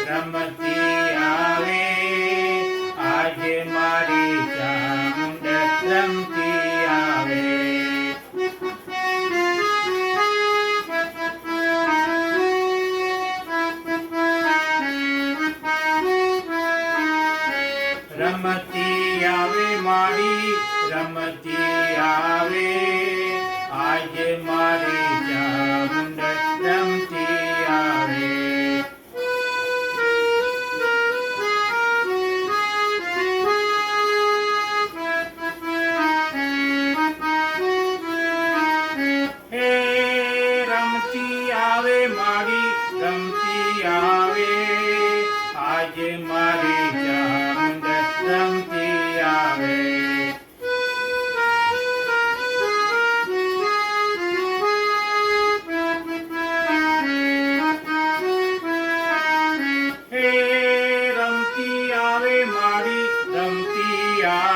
રમતી આવે આજે મારી ચામુંડ રમતી આવે. રમતી આવે મારી રમતી આવે આજે મારી ચામુંડ રમતી આવે. હે રમતી આવે મારી રમતી આવે આજે મારી ચામુંડ રમતી આવે. હે રમતી આવે મારી રમતી આવે